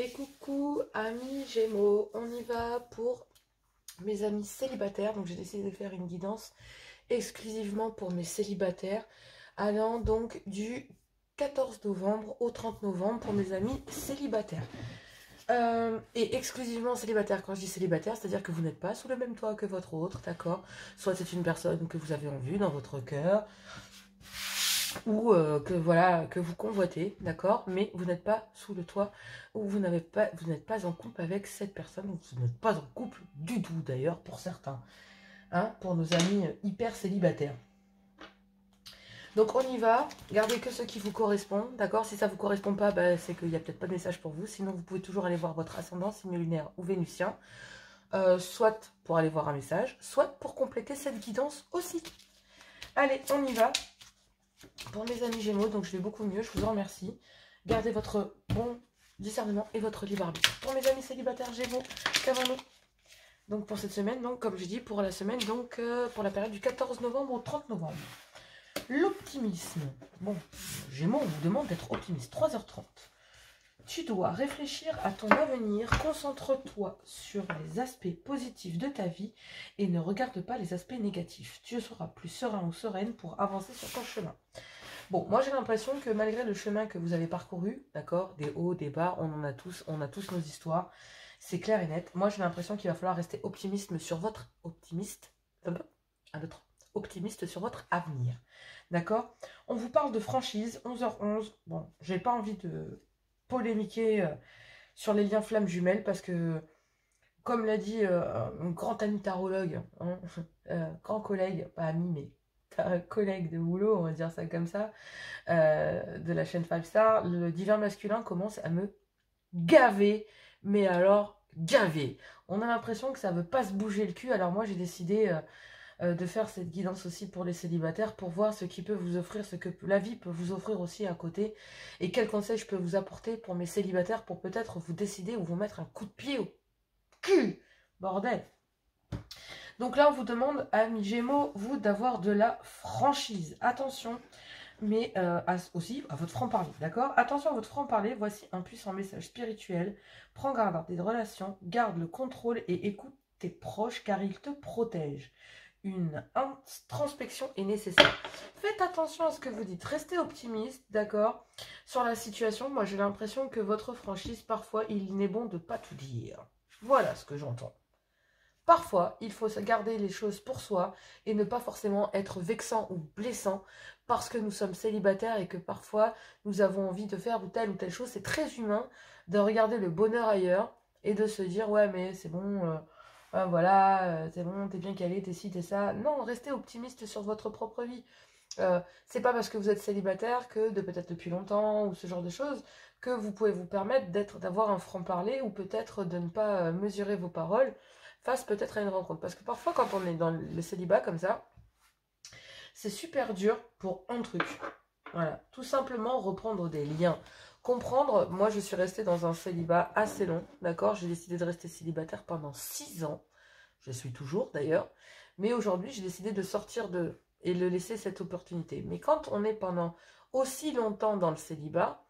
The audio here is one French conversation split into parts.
Et coucou amis Gémeaux, on y va pour mes amis célibataires. Donc j'ai décidé de faire une guidance exclusivement pour mes célibataires, allant donc du 14 novembre au 30 novembre pour mes amis célibataires. Et exclusivement célibataire. Quand je dis célibataire, c'est-à-dire que vous n'êtes pas sous le même toit que votre autre, d'accord? Soit c'est une personne que vous avez en vue dans votre cœur, ou que vous convoitez, d'accord, mais vous n'êtes pas sous le toit, ou vous n'êtes pas en couple avec cette personne, ou vous n'êtes pas en couple du tout d'ailleurs pour certains, hein, pour nos amis hyper célibataires. Donc on y va, gardez que ce qui vous correspond, d'accord? Si ça ne vous correspond pas, bah, c'est qu'il n'y a peut-être pas de message pour vous, sinon vous pouvez toujours aller voir votre ascendant, signe lunaire ou vénusien, soit pour aller voir un message, soit pour compléter cette guidance aussi. Allez, on y va. Pour mes amis Gémeaux, donc je vais beaucoup mieux, je vous en remercie. Gardez votre bon discernement et votre libre arbitre. Pour mes amis célibataires Gémeaux, qu'avons-nous donc pour cette semaine, donc comme je dis, pour la semaine, donc pour la période du 14 novembre au 30 novembre. L'optimisme. Bon, Gémeaux, on vous demande d'être optimiste. 3h30. Tu dois réfléchir à ton avenir, concentre-toi sur les aspects positifs de ta vie et ne regarde pas les aspects négatifs. Tu seras plus serein ou sereine pour avancer sur ton chemin. Bon, moi j'ai l'impression que malgré le chemin que vous avez parcouru, d'accord, des hauts, des bas, on a tous nos histoires, c'est clair et net. Moi j'ai l'impression qu'il va falloir rester optimiste sur votre optimiste sur votre avenir, d'accord. On vous parle de franchise, 11h11. Bon, j'ai pas envie de polémiquer sur les liens flammes jumelles parce que, comme l'a dit un grand ami tarologue, hein, grand collègue, pas ami mais collègue de boulot, on va dire ça comme ça, de la chaîne 5 Star, le divin masculin commence à me gaver, mais alors gaver. On a l'impression que ça veut pas se bouger le cul, alors moi j'ai décidé de faire cette guidance aussi pour les célibataires, pour voir ce qui peut vous offrir, ce que la vie peut vous offrir aussi à côté, et quels conseils je peux vous apporter pour mes célibataires, pour peut-être vous décider ou vous mettre un coup de pied au cul, bordel. Donc là on vous demande, amis Gémeaux, vous d'avoir de la franchise, attention, mais aussi à votre franc-parler, d'accord? Attention à votre franc-parler, voici un puissant message spirituel. Prends garde à tes relations, garde le contrôle et écoute tes proches car ils te protègent. Une introspection est nécessaire. Faites attention à ce que vous dites. Restez optimiste, d'accord, sur la situation. Moi, j'ai l'impression que votre franchise, parfois, il n'est bon de ne pas tout dire. Voilà ce que j'entends. Parfois, il faut garder les choses pour soi et ne pas forcément être vexant ou blessant parce que nous sommes célibataires et que parfois, nous avons envie de faire ou telle chose. C'est très humain de regarder le bonheur ailleurs et de se dire « Ouais, mais c'est bon... voilà, c'est bon, t'es bien calé, t'es ci, t'es ça. » Non, restez optimiste sur votre propre vie. C'est pas parce que vous êtes célibataire que, peut-être depuis longtemps, ou ce genre de choses, que vous pouvez vous permettre d'avoir un franc-parler, ou peut-être de ne pas mesurer vos paroles face peut-être à une rencontre. Parce que parfois, quand on est dans le célibat comme ça, c'est super dur pour un truc. Voilà, tout simplement reprendre des liens. Comprendre, moi je suis restée dans un célibat assez long, d'accord? J'ai décidé de rester célibataire pendant 6 ans. Je suis toujours d'ailleurs. Mais aujourd'hui, j'ai décidé de sortir et de laisser cette opportunité. Mais quand on est pendant aussi longtemps dans le célibat,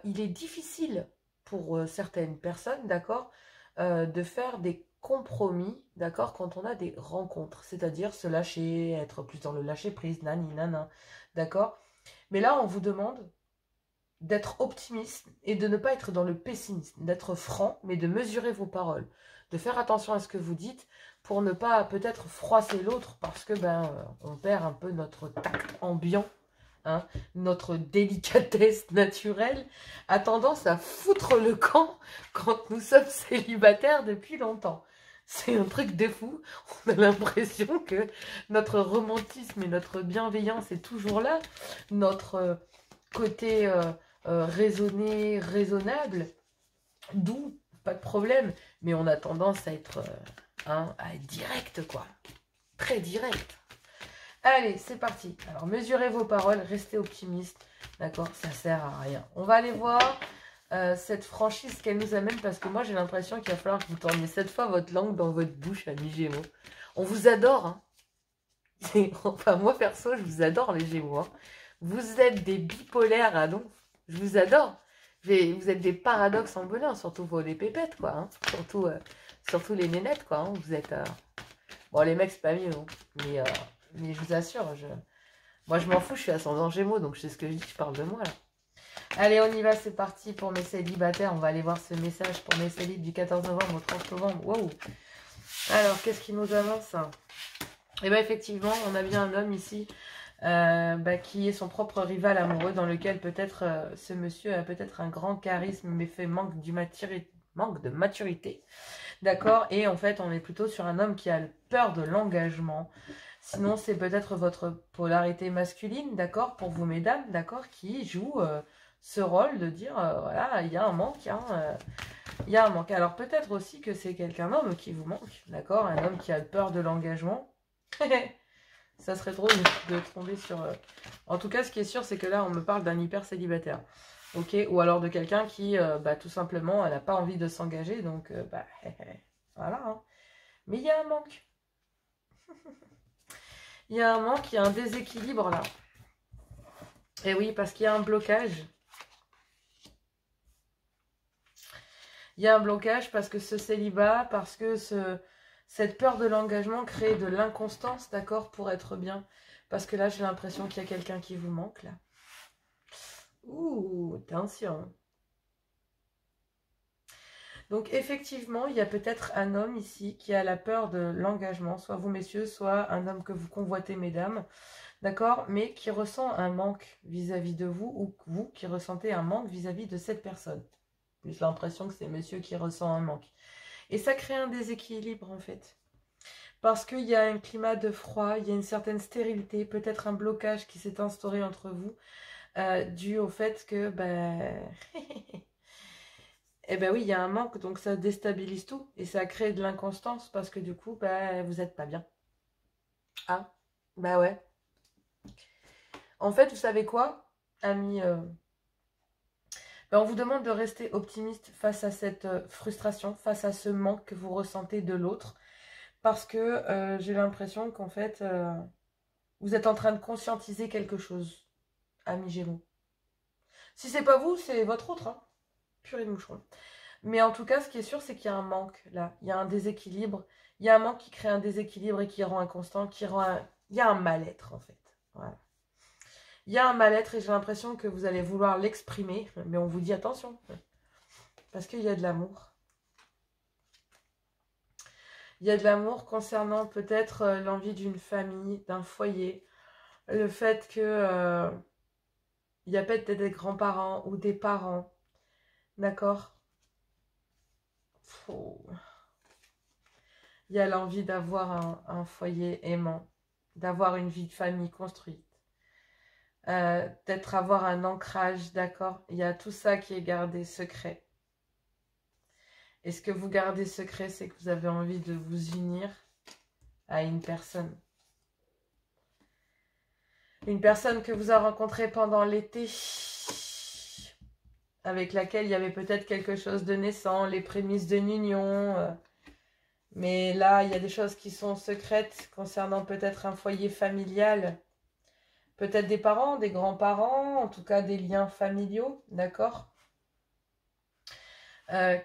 il est difficile pour certaines personnes, d'accord, de faire des compromis, d'accord, quand on a des rencontres. C'est-à-dire se lâcher, être plus dans le lâcher-prise, nani, nana, d'accord? Mais là, on vous demande d'être optimiste et de ne pas être dans le pessimisme, d'être franc, mais de mesurer vos paroles, de faire attention à ce que vous dites pour ne pas peut-être froisser l'autre parce que on perd un peu notre tact ambiant, hein, notre délicatesse naturelle a tendance à foutre le camp quand nous sommes célibataires depuis longtemps. C'est un truc de fou, on a l'impression que notre romantisme et notre bienveillance est toujours là, notre côté raisonné, raisonnable, d'où pas de problème, mais on a tendance à être direct, quoi, très direct. Allez, c'est parti. Alors, mesurez vos paroles, restez optimiste, d'accord, ça sert à rien. On va aller voir cette franchise qu'elle nous amène, parce que moi, j'ai l'impression qu'il va falloir que vous tourniez cette fois votre langue dans votre bouche, amis Gémeaux. On vous adore, hein. Enfin, moi, perso, je vous adore, les Gémeaux, hein. Vous êtes des bipolaires, ah non, je vous adore. Vous êtes des paradoxes ambulants, surtout vous les pépettes, quoi. Hein. Surtout les nénettes, quoi. Hein. Vous êtes... Bon, les mecs, c'est pas mieux. Hein. Mais je vous assure, moi, je m'en fous, je suis ascendant Gémeaux, donc je sais ce que je dis, je parle de moi, là. Allez, on y va, c'est parti pour mes célibataires. On va aller voir ce message pour mes célibes du 14 novembre au 30 novembre. Wow. Alors, qu'est-ce qui nous avance? Eh bien, effectivement, on a bien un homme ici qui est son propre rival amoureux, dans lequel peut-être ce monsieur a peut-être un grand charisme, mais manque de maturité. D'accord? Et en fait, on est plutôt sur un homme qui a peur de l'engagement. Sinon, c'est peut-être votre polarité masculine, d'accord, pour vous, mesdames, d'accord, qui joue ce rôle de dire, voilà, il y a un manque, hein, il y a un manque. Alors, peut-être aussi que c'est quelqu'un homme qui vous manque, d'accord, un homme qui a peur de l'engagement. Ça serait drôle de tomber sur... En tout cas, ce qui est sûr, c'est que là, on me parle d'un hyper célibataire. Ok, ou alors de quelqu'un qui, tout simplement, elle n'a pas envie de s'engager, donc, voilà. Hein. Mais il y a un manque. Il y a un manque, il y a un déséquilibre là. Et oui, parce qu'il y a un blocage. Il y a un blocage parce que ce célibat, parce que cette peur de l'engagement crée de l'inconstance, d'accord, pour être bien. Parce que là, j'ai l'impression qu'il y a quelqu'un qui vous manque, là. Ouh, attention. Donc, effectivement, il y a peut-être un homme ici qui a la peur de l'engagement, soit vous, messieurs, soit un homme que vous convoitez, mesdames, d'accord, mais qui ressent un manque vis-à-vis de vous, ou vous qui ressentez un manque vis-à-vis de cette personne. J'ai l'impression que c'est monsieur qui ressent un manque. Et ça crée un déséquilibre, en fait. Parce qu'il y a un climat de froid, il y a une certaine stérilité, peut-être un blocage qui s'est instauré entre vous, dû au fait que, eh ben oui, il y a un manque, donc ça déstabilise tout. Et ça crée de l'inconstance, parce que du coup, vous n'êtes pas bien. Ah, bah ouais. En fait, vous savez quoi, amis, on vous demande de rester optimiste face à cette frustration, face à ce manque que vous ressentez de l'autre. Parce que j'ai l'impression qu'en fait, vous êtes en train de conscientiser quelque chose, amis Gémeaux. Si c'est pas vous, c'est votre autre, hein. Purée de moucheron. Mais en tout cas, ce qui est sûr, c'est qu'il y a un manque, là. Il y a un déséquilibre. Il y a un manque qui crée un déséquilibre et qui rend inconstant, Il y a un mal-être, en fait. Voilà. Il y a un mal-être et j'ai l'impression que vous allez vouloir l'exprimer. Mais on vous dit attention. Parce qu'il y a de l'amour. Il y a de l'amour concernant peut-être l'envie d'une famille, d'un foyer. Le fait que il y a peut-être des grands-parents ou des parents. D'accord? Il y a l'envie d'avoir un foyer aimant. D'avoir une vie de famille construite. D'être avoir un ancrage, d'accord? Il y a tout ça qui est gardé secret. Et ce que vous gardez secret, c'est que vous avez envie de vous unir à une personne. Une personne que vous avez rencontrée pendant l'été, avec laquelle il y avait peut-être quelque chose de naissant, les prémices d'une union. Mais là, il y a des choses qui sont secrètes concernant peut-être un foyer familial. Peut-être des parents, des grands-parents, en tout cas des liens familiaux, d'accord,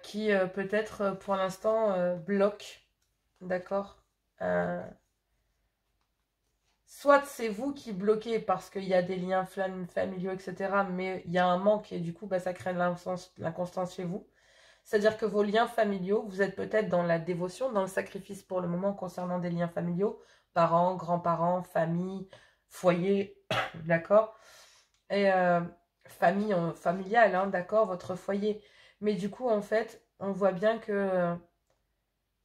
qui peut-être pour l'instant bloquent, d'accord. Soit c'est vous qui bloquez parce qu'il y a des liens familiaux, etc. Mais il y a un manque et du coup, ça crée de l'inconstance chez vous. C'est-à-dire que vos liens familiaux, vous êtes peut-être dans la dévotion, dans le sacrifice pour le moment concernant des liens familiaux, parents, grands-parents, famille, foyer, d'accord. Et famille familiale, hein, d'accord, votre foyer. Mais du coup, en fait, on voit bien que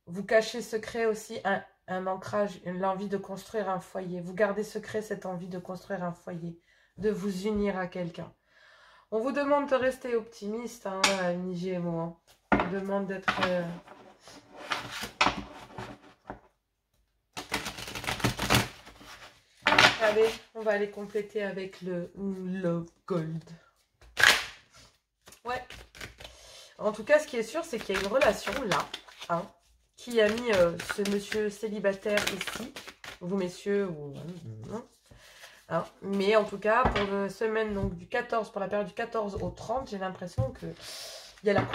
vous cachez secret aussi un ancrage, l'envie de construire un foyer. Vous gardez secret cette envie de construire un foyer, de vous unir à quelqu'un. On vous demande de rester optimiste, hein, amis Gémeaux. Hein. On vous demande d'être... Allez, on va aller compléter avec le gold. Ouais. En tout cas, ce qui est sûr, c'est qu'il y a une relation là, hein, qui a mis ce monsieur célibataire ici, vous messieurs, ou Hein. Mais en tout cas, pour la semaine donc, du 14, pour la période du 14 au 30, j'ai l'impression que il y a la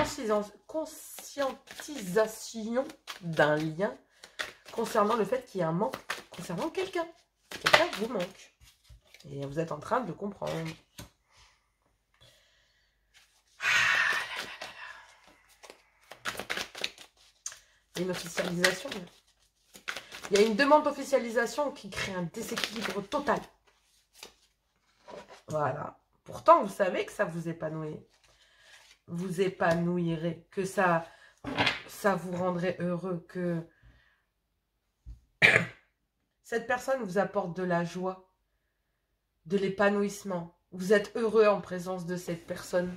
conscientisation d'un lien concernant le fait qu'il y a un manque concernant quelqu'un. Quelqu'un vous manque. Et vous êtes en train de le comprendre. Il y a une officialisation. Il y a une demande d'officialisation qui crée un déséquilibre total. Voilà. Pourtant, vous savez que ça vous épanouit. Vous épanouirez. Que ça vous rendrait heureux. Que cette personne vous apporte de la joie, de l'épanouissement. Vous êtes heureux en présence de cette personne.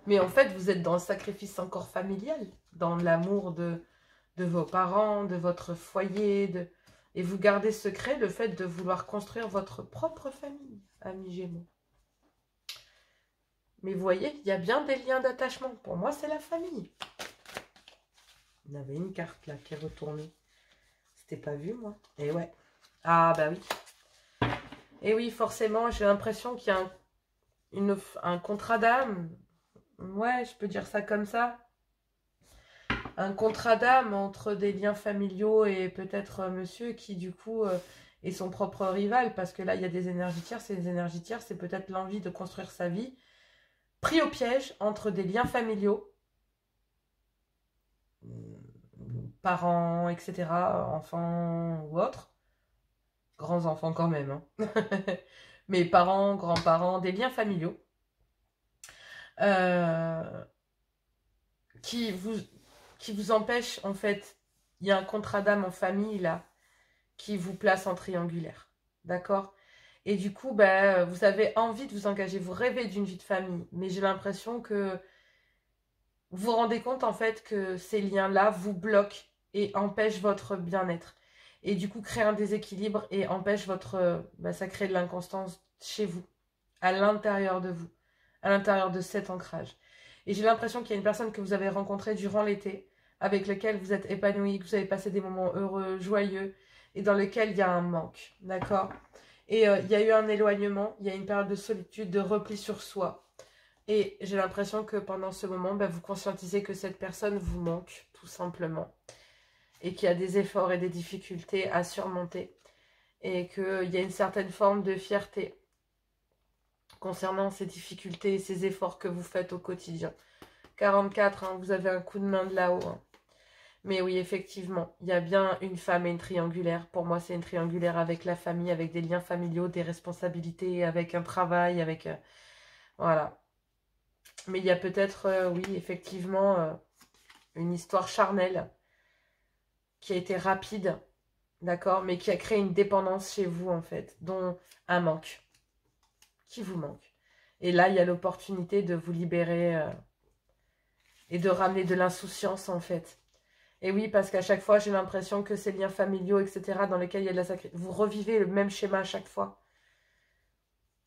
Mais en fait, vous êtes dans le sacrifice encore familial, dans l'amour de vos parents, de votre foyer, et vous gardez secret le fait de vouloir construire votre propre famille, amis Gémeaux. Mais vous voyez, il y a bien des liens d'attachement. Pour moi, c'est la famille. Il y avait une carte là qui est retournée. C'était pas vu, moi. Et ouais. Ah, bah oui. Et oui, forcément, j'ai l'impression qu'il y a un contrat d'âme. Ouais, je peux dire ça comme ça. Un contrat d'âme entre des liens familiaux et peut-être monsieur qui, du coup, est son propre rival. Parce que là, il y a des énergies tierces. Et les énergies tierces, c'est peut-être l'envie de construire sa vie. Pris au piège entre des liens familiaux. Parents, etc., enfants ou autres. Grands enfants quand même. Hein. Mais parents, grands-parents, des liens familiaux. Qui vous empêchent, en fait, il y a un contrat d'âme en famille, là, qui vous place en triangulaire. D'accord? Et du coup, ben, vous avez envie de vous engager, vous rêvez d'une vie de famille, mais j'ai l'impression que vous vous rendez compte, en fait, que ces liens-là vous bloquent et empêchent votre bien-être. Et du coup, créent un déséquilibre et empêchent votre... Ben, ça crée de l'inconstance chez vous, à l'intérieur de vous, à l'intérieur de cet ancrage. Et j'ai l'impression qu'il y a une personne que vous avez rencontrée durant l'été, avec laquelle vous êtes épanoui, que vous avez passé des moments heureux, joyeux, et dans lequel il y a un manque, d'accord? Et il y a eu un éloignement, il y a une période de solitude, de repli sur soi. Et j'ai l'impression que pendant ce moment, ben, vous conscientisez que cette personne vous manque, tout simplement. Et qu'il y a des efforts et des difficultés à surmonter. Et qu'il y a une certaine forme de fierté concernant ces difficultés et ces efforts que vous faites au quotidien. 44, hein, vous avez un coup de main de là-haut. Hein. Mais oui, effectivement, il y a bien une femme et une triangulaire. Pour moi, c'est une triangulaire avec la famille, avec des liens familiaux, des responsabilités, avec un travail, avec... voilà. Mais il y a peut-être, oui, effectivement, une histoire charnelle qui a été rapide, d'accord, mais qui a créé une dépendance chez vous, en fait, dont un manque, qui vous manque. Et là, il y a l'opportunité de vous libérer et de ramener de l'insouciance, en fait. Et oui, parce qu'à chaque fois, j'ai l'impression que ces liens familiaux, etc., dans lesquels il y a de la sacrifice, vous revivez le même schéma à chaque fois.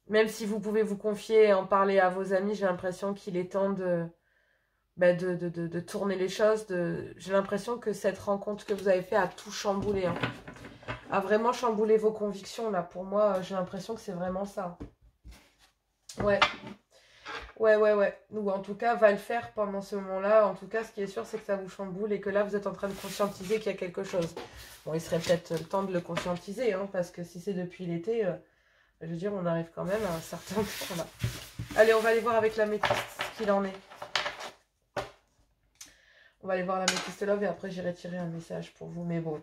Même si vous pouvez vous confier et en parler à vos amis, j'ai l'impression qu'il est temps de, bah, de tourner les choses. J'ai l'impression que cette rencontre que vous avez faite a tout chamboulé. Hein. A vraiment chamboulé vos convictions, là. Pour moi, j'ai l'impression que c'est vraiment ça. Ouais. Ouais. Ou en tout cas, va le faire pendant ce moment-là. En tout cas, ce qui est sûr, c'est que ça vous chamboule et que là, vous êtes en train de conscientiser qu'il y a quelque chose. Bon, il serait peut-être le temps de le conscientiser, hein, parce que si c'est depuis l'été, je veux dire, on arrive quand même à un certain temps là. Allez, on va aller voir avec la métiste ce qu'il en est. On va aller voir la métiste love et après, j'irai tirer un message pour vous. Mais bon,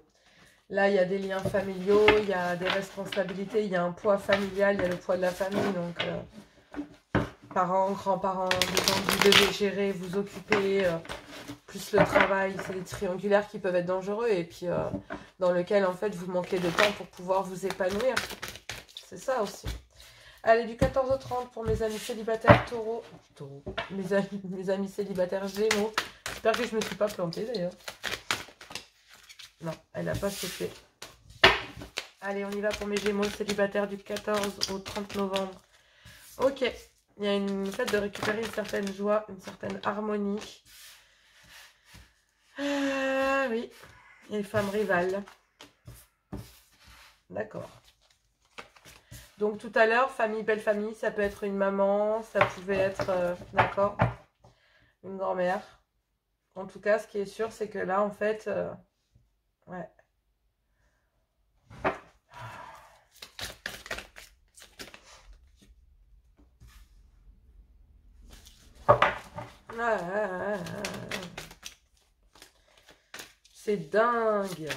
là, il y a des liens familiaux, il y a des responsabilités, il y a un poids familial, il y a le poids de la famille, donc... parents, grands-parents, des gens que vous devez gérer, vous occuper, plus le travail, c'est des triangulaires qui peuvent être dangereux et puis dans lequel en fait vous manquez de temps pour pouvoir vous épanouir. C'est ça aussi. Allez, du 14 au 30 pour mes amis célibataires taureaux. Mes amis célibataires gémeaux. J'espère que je ne me suis pas plantée d'ailleurs. Non, elle n'a pas sauté. Allez, on y va pour mes gémeaux célibataires du 14 au 30 novembre. Ok. Il y a une fait de récupérer une certaine joie, une certaine harmonie. Oui. Et les femmes rivales. D'accord. Donc tout à l'heure, famille, belle famille, ça peut être une maman, ça pouvait être, d'accord, une grand-mère. En tout cas, ce qui est sûr, c'est que là, en fait, ouais. C'est dingue.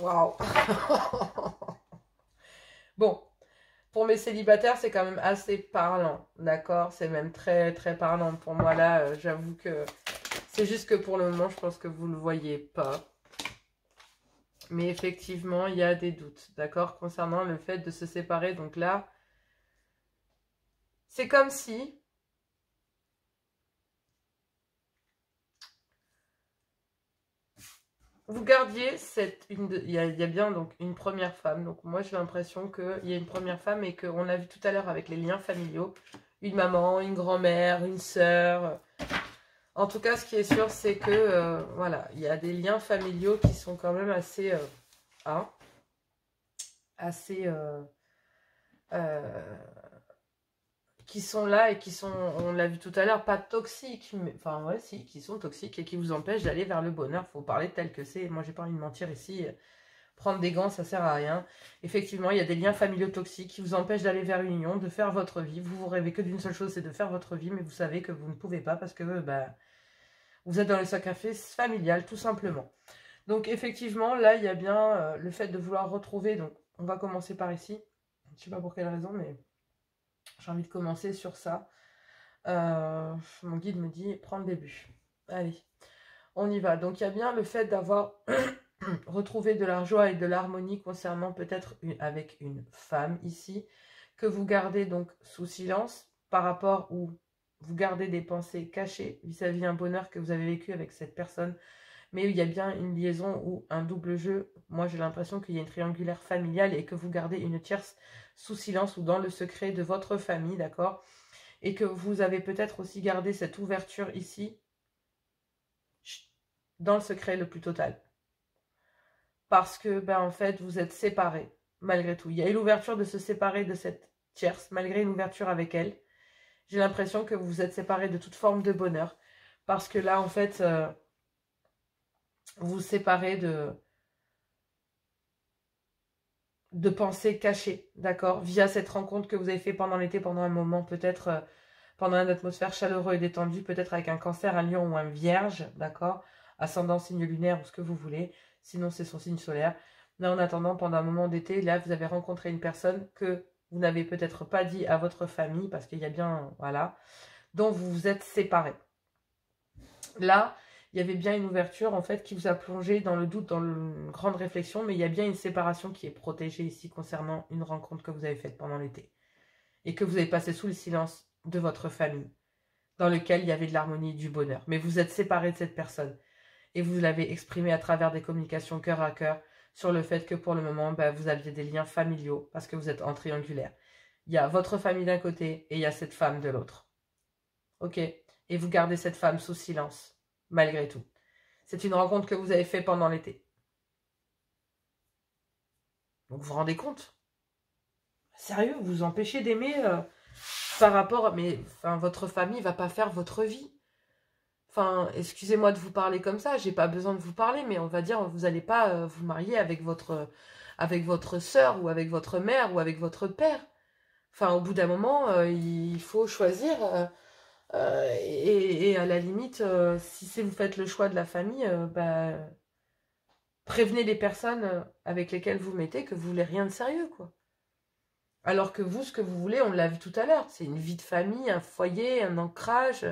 Waouh. Bon, pour mes célibataires, c'est quand même assez parlant, d'accord? C'est même très, très parlant. Pour moi, là, j'avoue que c'est juste que pour le moment, je pense que vous ne le voyez pas. Mais effectivement, il y a des doutes, d'accord? Concernant le fait de se séparer. Donc là, c'est comme si... vous gardiez il y a bien donc une première femme. Donc moi j'ai l'impression qu'il y a une première femme et qu'on l'a vu tout à l'heure avec les liens familiaux. Une maman, une grand-mère, une sœur. En tout cas, ce qui est sûr, c'est que voilà, il y a des liens familiaux qui sont quand même assez, assez, qui sont là et qui sont, on l'a vu tout à l'heure, pas toxiques, mais enfin ouais, si, qui sont toxiques et qui vous empêchent d'aller vers le bonheur. Faut parler tel que c'est. Moi, j'ai pas envie de mentir ici. Prendre des gants, ça sert à rien. Effectivement, il y a des liens familiaux toxiques qui vous empêchent d'aller vers une union, de faire votre vie. Vous rêvez que d'une seule chose, c'est de faire votre vie, mais vous savez que vous ne pouvez pas parce que vous êtes dans le sacrifice familial, tout simplement. Donc effectivement, là, il y a bien le fait de vouloir retrouver. Donc, on va commencer par ici. Je sais pas pour quelle raison, mais j'ai envie de commencer sur ça. Mon guide me dit, prends le début. Allez, on y va. Donc, il y a bien le fait d'avoir retrouvé de la joie et de l'harmonie concernant peut-être avec une femme ici, que vous gardez donc sous silence par rapport où vous gardez des pensées cachées vis-à-vis un bonheur que vous avez vécu avec cette personne. Mais il y a bien une liaison ou un double jeu. Moi, j'ai l'impression qu'il y a une triangulaire familiale et que vous gardez une tierce sous silence ou dans le secret de votre famille, d'accord? Et que vous avez peut-être aussi gardé cette ouverture ici dans le secret le plus total. Parce que, en fait, vous êtes séparés, malgré tout. Il y a eu l'ouverture de se séparer de cette tierce, malgré une ouverture avec elle. J'ai l'impression que vous vous êtes séparés de toute forme de bonheur. Parce que là, en fait... vous séparez de pensées cachées, d'accord? Via cette rencontre que vous avez fait pendant l'été, pendant un moment, peut-être pendant une atmosphère chaleureuse et détendue, peut-être avec un cancer, un lion ou un vierge, d'accord? Ascendant, signe lunaire ou ce que vous voulez. Sinon, c'est son signe solaire. Mais en attendant, pendant un moment d'été, là, vous avez rencontré une personne que vous n'avez peut-être pas dit à votre famille, parce qu'il y a bien, voilà, dont vous vous êtes séparés. Là, il y avait bien une ouverture, en fait, qui vous a plongé dans le doute, dans une grande réflexion, mais il y a bien une séparation qui est protégée ici concernant une rencontre que vous avez faite pendant l'été. Et que vous avez passé sous le silence de votre famille, dans lequel il y avait de l'harmonie et du bonheur. Mais vous êtes séparés de cette personne. Et vous l'avez exprimé à travers des communications cœur à cœur sur le fait que pour le moment, vous aviez des liens familiaux, parce que vous êtes en triangulaire. Il y a votre famille d'un côté et il y a cette femme de l'autre. Ok? Et vous gardez cette femme sous silence. Malgré tout. C'est une rencontre que vous avez faite pendant l'été. Donc vous vous rendez compte? Sérieux, vous vous empêchez d'aimer par rapport... Mais votre famille va pas faire votre vie. Enfin, excusez-moi de vous parler comme ça, j'ai pas besoin de vous parler, mais on va dire, vous n'allez pas vous marier avec votre sœur ou avec votre mère ou avec votre père. Enfin, au bout d'un moment, il faut choisir... et à la limite, si vous faites le choix de la famille, prévenez les personnes avec lesquelles vous mettez que vous voulez rien de sérieux, quoi. Alors que vous, ce que vous voulez, on l'a vu tout à l'heure, c'est une vie de famille, un foyer, un ancrage.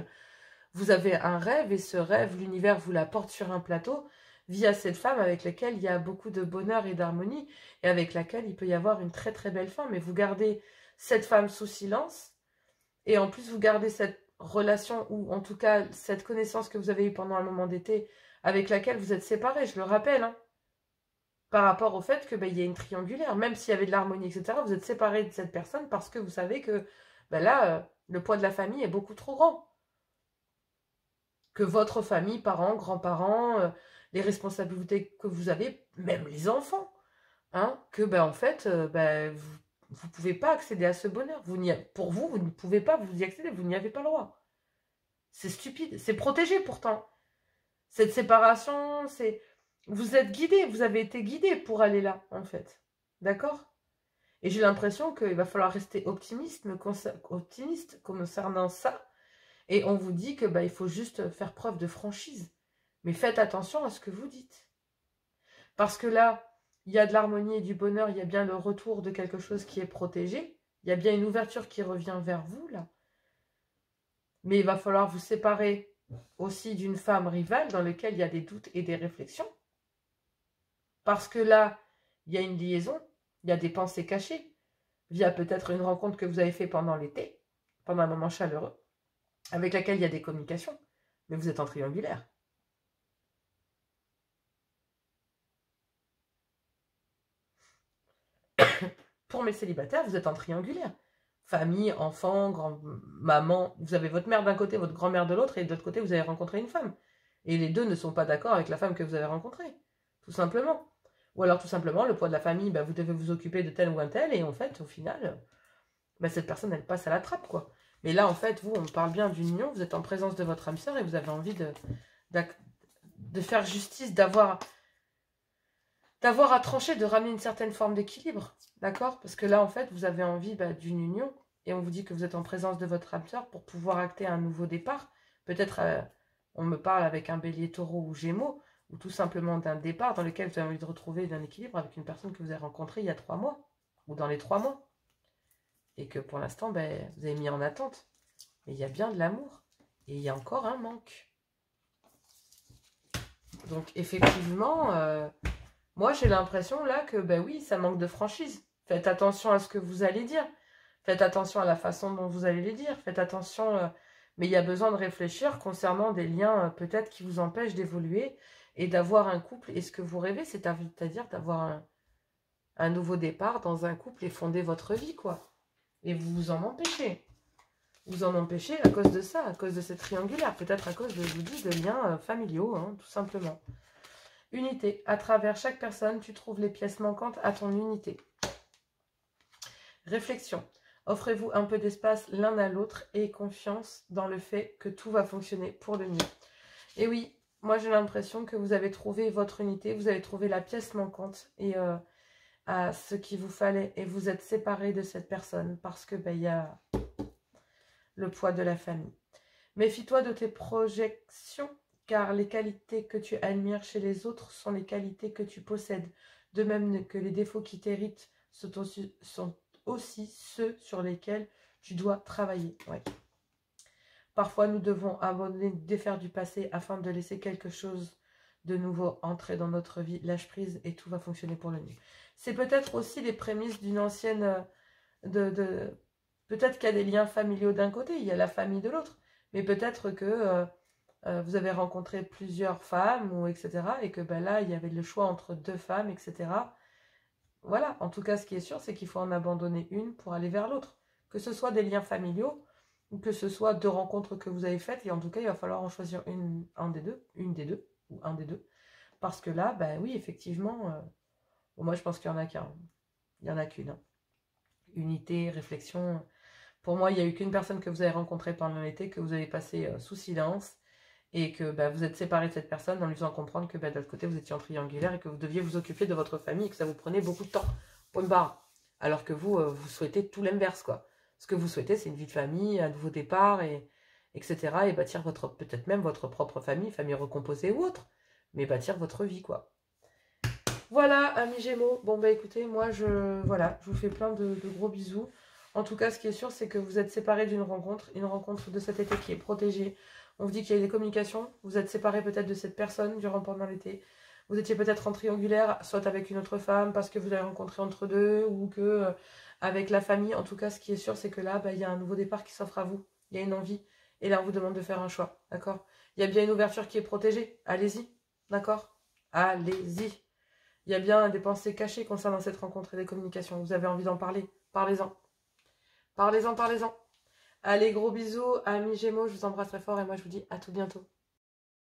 Vous avez un rêve et ce rêve, l'univers vous l'apporte sur un plateau via cette femme avec laquelle il y a beaucoup de bonheur et d'harmonie et avec laquelle il peut y avoir une très très belle fin. Mais vous gardez cette femme sous silence et en plus vous gardez cette relation ou en tout cas cette connaissance que vous avez eue pendant un moment d'été avec laquelle vous êtes séparés, je le rappelle, hein, par rapport au fait que il y a une triangulaire, même s'il y avait de l'harmonie, etc., vous êtes séparés de cette personne parce que vous savez que là, le poids de la famille est beaucoup trop grand. Que votre famille, parents, grands-parents, les responsabilités que vous avez, même les enfants, hein, que en fait, vous ne pouvez pas accéder à ce bonheur. Pour vous, vous ne pouvez pas vous y accéder, vous n'y avez pas le droit. C'est stupide, c'est protégé pourtant. Cette séparation, c'est... Vous êtes guidé, vous avez été guidé pour aller là, en fait. D'accord? Et j'ai l'impression qu'il va falloir rester optimiste concernant ça. Et on vous dit que il faut juste faire preuve de franchise. Mais faites attention à ce que vous dites. Parce que là, il y a de l'harmonie et du bonheur, il y a bien le retour de quelque chose qui est protégé. Il y a bien une ouverture qui revient vers vous, là. Mais il va falloir vous séparer aussi d'une femme rivale dans laquelle il y a des doutes et des réflexions. Parce que là, il y a une liaison, il y a des pensées cachées, via peut-être une rencontre que vous avez faite pendant l'été, pendant un moment chaleureux, avec laquelle il y a des communications, mais vous êtes en triangulaire. Pour mes célibataires, vous êtes en triangulaire. Famille, enfant, grand-maman, vous avez votre mère d'un côté, votre grand-mère de l'autre, et de l'autre côté, vous avez rencontré une femme. Et les deux ne sont pas d'accord avec la femme que vous avez rencontrée, tout simplement. Ou alors, tout simplement, le poids de la famille, vous devez vous occuper de tel ou un tel, et en fait, au final, cette personne, elle passe à la trappe, quoi. Mais là, en fait, vous, on parle bien d'une union, vous êtes en présence de votre âme sœur, et vous avez envie de faire justice, d'avoir à trancher, de ramener une certaine forme d'équilibre, d'accord? Parce que là, en fait, vous avez envie d'une union, et on vous dit que vous êtes en présence de votre âme sœur pour pouvoir acter un nouveau départ. Peut-être, on me parle avec un bélier taureau ou gémeaux, ou tout simplement d'un départ dans lequel vous avez envie de retrouver un équilibre avec une personne que vous avez rencontrée il y a 3 mois, ou dans les 3 mois. Et que pour l'instant, vous avez mis en attente. Mais il y a bien de l'amour, et il y a encore un manque. Donc, effectivement... moi, j'ai l'impression là que, oui, ça manque de franchise. Faites attention à ce que vous allez dire. Faites attention à la façon dont vous allez les dire. Faites attention, mais il y a besoin de réfléchir concernant des liens peut-être qui vous empêchent d'évoluer et d'avoir un couple. Et ce que vous rêvez, c'est-à-dire d'avoir un nouveau départ dans un couple et fonder votre vie, quoi. Et vous vous en empêchez. Vous en empêchez à cause de ça, à cause de cette triangulaire. Peut-être à cause, je vous dis, de liens familiaux, hein, tout simplement. Unité. À travers chaque personne, tu trouves les pièces manquantes à ton unité. Réflexion. Offrez-vous un peu d'espace l'un à l'autre et confiance dans le fait que tout va fonctionner pour le mieux. Et oui, moi j'ai l'impression que vous avez trouvé votre unité, vous avez trouvé la pièce manquante et à ce qu'il vous fallait et vous êtes séparés de cette personne parce que il y a le poids de la famille. Méfie-toi de tes projections, car les qualités que tu admires chez les autres sont les qualités que tu possèdes, de même que les défauts qui t'héritent sont aussi ceux sur lesquels tu dois travailler. Ouais. Parfois, nous devons abandonner, défaire du passé afin de laisser quelque chose de nouveau entrer dans notre vie. Lâche prise et tout va fonctionner pour le mieux. C'est peut-être aussi les prémices d'une ancienne... Peut-être qu'il y a des liens familiaux d'un côté, il y a la famille de l'autre, mais peut-être que... vous avez rencontré plusieurs femmes, ou etc. Et que là, il y avait le choix entre 2 femmes, etc. Voilà, en tout cas, ce qui est sûr, c'est qu'il faut en abandonner une pour aller vers l'autre. Que ce soit des liens familiaux, ou que ce soit 2 rencontres que vous avez faites, et en tout cas, il va falloir en choisir une des deux, ou un des deux. Parce que là, oui, effectivement, moi, je pense qu'il y en a qu'un. Il n'y en a qu'une. Hein. Unité, réflexion. Pour moi, il n'y a eu qu'une personne que vous avez rencontrée pendant l'été, que vous avez passé sous silence, et que vous êtes séparé de cette personne en lui faisant comprendre que de l'autre côté vous étiez en triangulaire et que vous deviez vous occuper de votre famille et que ça vous prenait beaucoup de temps. Point barre. Alors que vous, vous souhaitez tout l'inverse, quoi. Ce que vous souhaitez, c'est une vie de famille, un nouveau départ, etc. Et bâtir peut-être même votre propre famille recomposée ou autre, mais bâtir votre vie, quoi. Voilà, amis Gémeaux. Bon, écoutez, moi, je vous fais plein de gros bisous. En tout cas, ce qui est sûr, c'est que vous êtes séparés d'une rencontre, une rencontre de cet été qui est protégée. On vous dit qu'il y a eu des communications, vous êtes séparés peut-être de cette personne pendant l'été. Vous étiez peut-être en triangulaire, soit avec une autre femme, parce que vous l'avez rencontrée entre deux, ou que avec la famille. En tout cas, ce qui est sûr, c'est que là, il y a un nouveau départ qui s'offre à vous. Il y a une envie. Et là, on vous demande de faire un choix. D'accord? Il y a bien une ouverture qui est protégée. Allez-y. D'accord? Allez-y. Il y a bien des pensées cachées concernant cette rencontre et des communications. Vous avez envie d'en parler. Parlez-en. Parlez-en, parlez-en. Allez, gros bisous, amis Gémeaux, je vous embrasse très fort et moi je vous dis à tout bientôt.